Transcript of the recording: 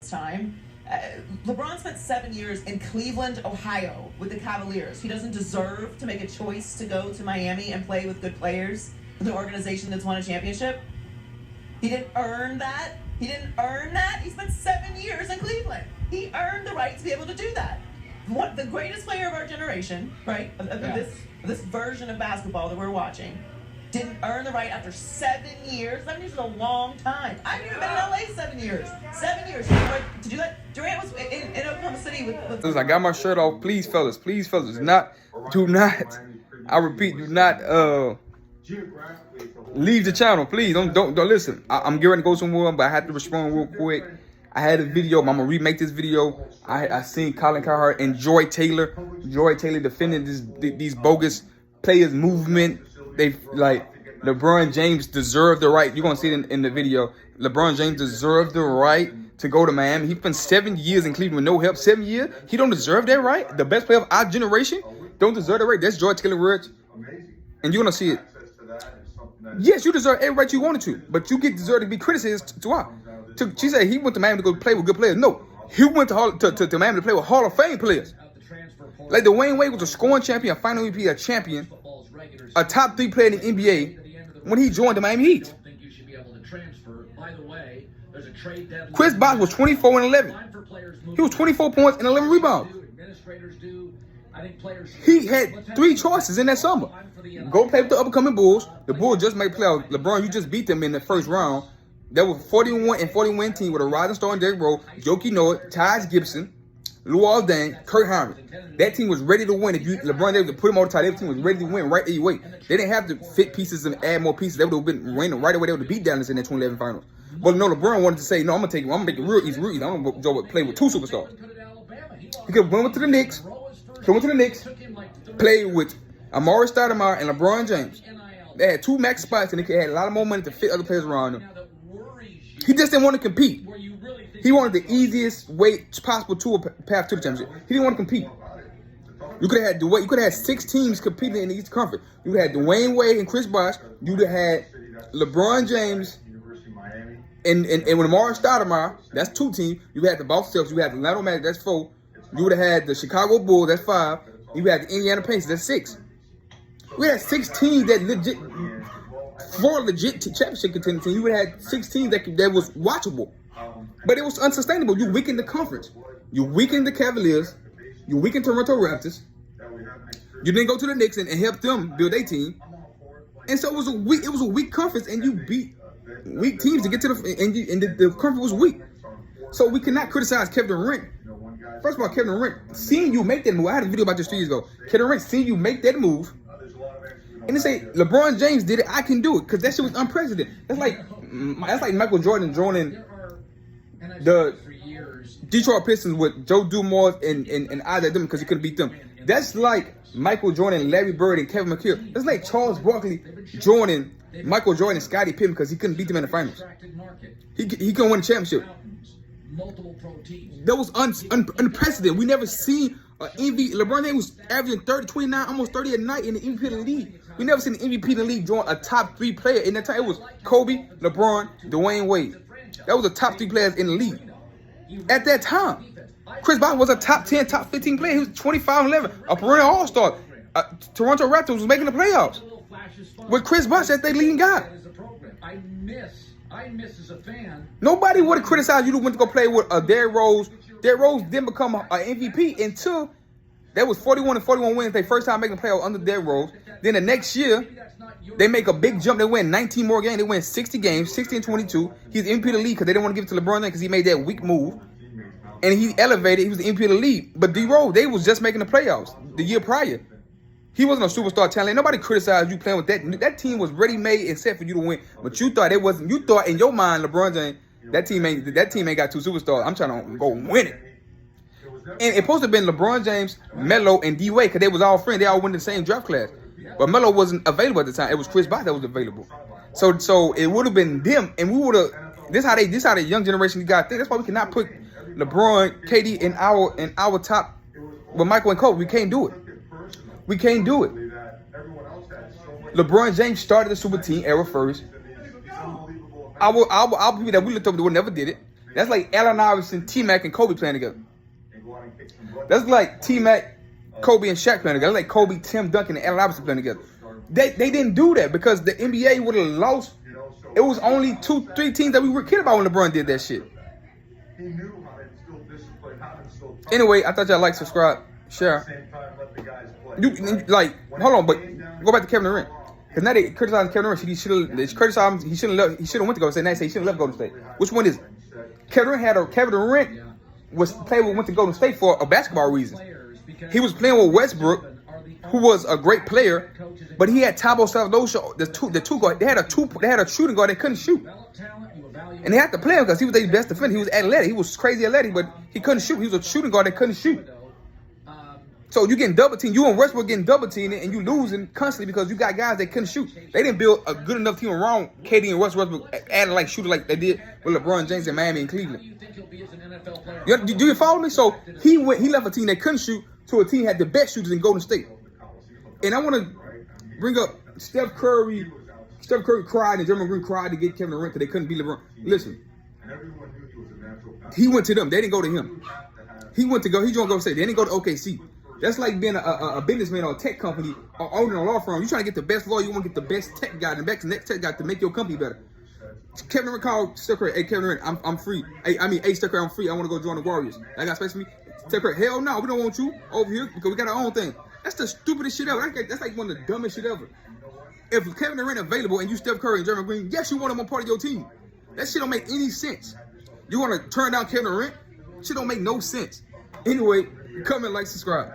time. LeBron spent 7 years in Cleveland, Ohio with the Cavaliers. He doesn't deserve to make a choice to go to Miami and play with good players with an organization that's won a championship. He didn't earn that. He didn't earn that. He spent 7 years in Cleveland. He earned the right to be able to do that. What the greatest player of our generation, right? Of this version of basketball that we're watching, didn't earn the right after 7 years. 7 years is a long time. I've even been in LA 7 years. 7 years to do that. Durant was in Oklahoma City with I got my shirt off. Please, fellas. Please, fellas. Do not. I repeat, do not leave the channel. Please don't listen. I'm getting ready to go somewhere, but I had to respond real quick. I had a video. I'm gonna remake this video. I seen Colin Cowherd and Joy Taylor defending these bogus players movement. They like LeBron James deserved the right. You're gonna see it in the video. LeBron James deserved the right to go to Miami. He spent 7 years in Cleveland with no help. 7 years. He don't deserve that right. The best player of our generation don't deserve that right. That's Joy Taylor words, and you're gonna see it. Yes, you deserve every right you wanted to, but you deserve to be criticized to why. She said he went to Miami to go play with good players. No, he went to Miami to play with Hall of Fame players. Like Dwayne Wade was a scoring champion, a final MVP, a champion, a top 3 player in the NBA when he joined the Miami Heat. Chris Bosh was 24 and 11. He was 24 points and 11 rebounds. He had 3 choices in that summer. Go play with the upcoming Bulls. The Bulls just made playoffs. LeBron, you just beat them in the first round. That was 41 and 41 team with a rising star in Derrick Rose, Joakim Noah, Taj Gibson, Lou Alden, Kurt Harmon. That team was ready to win. If LeBron James put them on the top, that team was ready to win right there. Wait, they didn't have to fit pieces and add more pieces. They would have been winning right away. They would have beat Dallas in that 2011 finals. But no, LeBron wanted to say, no, I'm gonna make it real easy. I'm gonna go play with 2 superstars. He could have went to the Knicks. Played with Amari Stoudemire and LeBron James. They had 2 max spots and they had a lot of more money to fit other players around them. He just didn't want to compete. He wanted the easiest way possible to a path to the championship. He didn't want to compete. You could have had 6 teams competing in the Eastern Conference. You had Dwayne Wade and Chris Bosh. You would have had LeBron James and with Amari Stoudemire. That's 2 teams. You had the Boston Celtics. You had the Atlanta Magic. That's 4. You would have had the Chicago Bulls. That's 5. You had the Indiana Pacers. That's 6. We had 6 teams that legit. 4 legit championship contending teams. You would have had 6 teams that was watchable. But it was unsustainable. You weakened the conference. You weakened the Cavaliers. You weakened Toronto Raptors. You didn't go to the Knicks and help them build a team. And so it was a weak conference, and you beat weak teams to get to the conference was weak. So we cannot criticize Kevin Durant. First of all, Kevin Durant, seeing you make that move. I had a video about this 3 years ago. Kevin Durant, seeing you make that move. And they say LeBron James did it, I can do it, because that shit was unprecedented. That's like Michael Jordan joining the Detroit Pistons with Joe Dumars and Isaac them because he couldn't beat them. That's like Michael Jordan, Larry Bird, and Kevin McHale. That's like Charles Barkley joining Michael Jordan and Scottie Pippen because he couldn't beat them in the finals. He couldn't win the championship. That was unprecedented. We never seen an MVP. LeBron James was averaging 30, 29, almost 30 a night in the MVP of the league. We never seen an MVP in the league join a top 3 player. In that time, it was Kobe, LeBron, Dwayne Wade. That was the top 3 players in the league. At that time, Chris Bosh was a top 10, top 15 player. He was 25 and 11, a perennial all-star. Toronto Raptors was making the playoffs with Chris Bosh as their leading guy. I miss as a fan. Nobody would have criticized you to went to go play with Derrick Rose. Derrick Rose didn't become an MVP until that was 41 and 41 wins. They first time making the playoffs under Derrick Rose. Then the next year, they make a big jump. They win 19 more games. They win 60 games, 60 and 22. He's MVP of the league because they didn't want to give it to LeBron because he made that weak move. And he elevated. He was the MVP of the league. But D-Rose, they was just making the playoffs the year prior. He wasn't a superstar talent. Nobody criticized you playing with that. That team was ready-made and set for you to win. But you thought it wasn't. You thought in your mind, LeBron James, that team ain't got 2 superstars. I'm trying to go win it. And it's supposed to have been LeBron James, Melo, and D-Wade because they was all friends. They all went in the same draft class. But Melo wasn't available at the time. It was Chris Bosh that was available. So it would have been them, and we would have. This how the young generation got there. That's why we cannot put LeBron, KD in our top with Michael and Kobe. We can't do it. We can't do it. LeBron James started the super team era first. Our people that we looked up to never did it. That's like Allen Iverson, T-Mac, and Kobe playing together. That's like T-Mac, Kobe, and Shaq playing together. That's like Kobe, Tim Duncan, and Allen Iverson playing together. They didn't do that because the NBA would have lost. It was only 2-3 teams that we were kidding about when LeBron did that shit. Anyway, I thought y'all like, subscribe, share. You like, hold on, but go back to Kevin Durant. Because now they criticizing Kevin Durant. He shouldn't have went to Golden State. Now they say he shouldn't have left Golden State. Which one is it? Kevin Durant went to Golden State for a basketball reason. He was playing with Westbrook, who was a great player, but he had Thabo Salvador, the two guard. They had a shooting guard that couldn't shoot, and they had to play him because he was their best defender. He was athletic. He was crazy athletic, but he couldn't shoot. He was a shooting guard that couldn't shoot. So you getting double teamed. You and Westbrook getting double teamed, and you losing constantly because you got guys that couldn't shoot. They didn't build a good enough team around KD and Westbrook, adding like shooter like they did with LeBron James in Miami and Cleveland. Do you follow me? So he left a team that couldn't shoot to a team that had the best shooters in Golden State. And I want to bring up Steph Curry. Steph Curry cried and Draymond Green cried to get Kevin Durant because they couldn't beat LeBron. Listen, he went to them. They didn't go to him. He joined Golden State. They didn't go to OKC. That's like being a businessman or a tech company or owning a law firm. You trying to get the best lawyer. You want to get the best tech guy, the next tech guy to make your company better. Kevin Durant called Steph Curry. Hey, Kevin Durant, I'm free. Hey, Steph Curry, I'm free. I want to go join the Warriors. I got space for me. Steph Curry, hell no, we don't want you over here because we got our own thing. That's the stupidest shit ever. That's like one of the dumbest shit ever. If Kevin Durant available and you Steph Curry and Draymond Green, yes, you want him on part of your team. That shit don't make any sense. You want to turn down Kevin Durant? Shit don't make no sense. Anyway, comment, like, subscribe.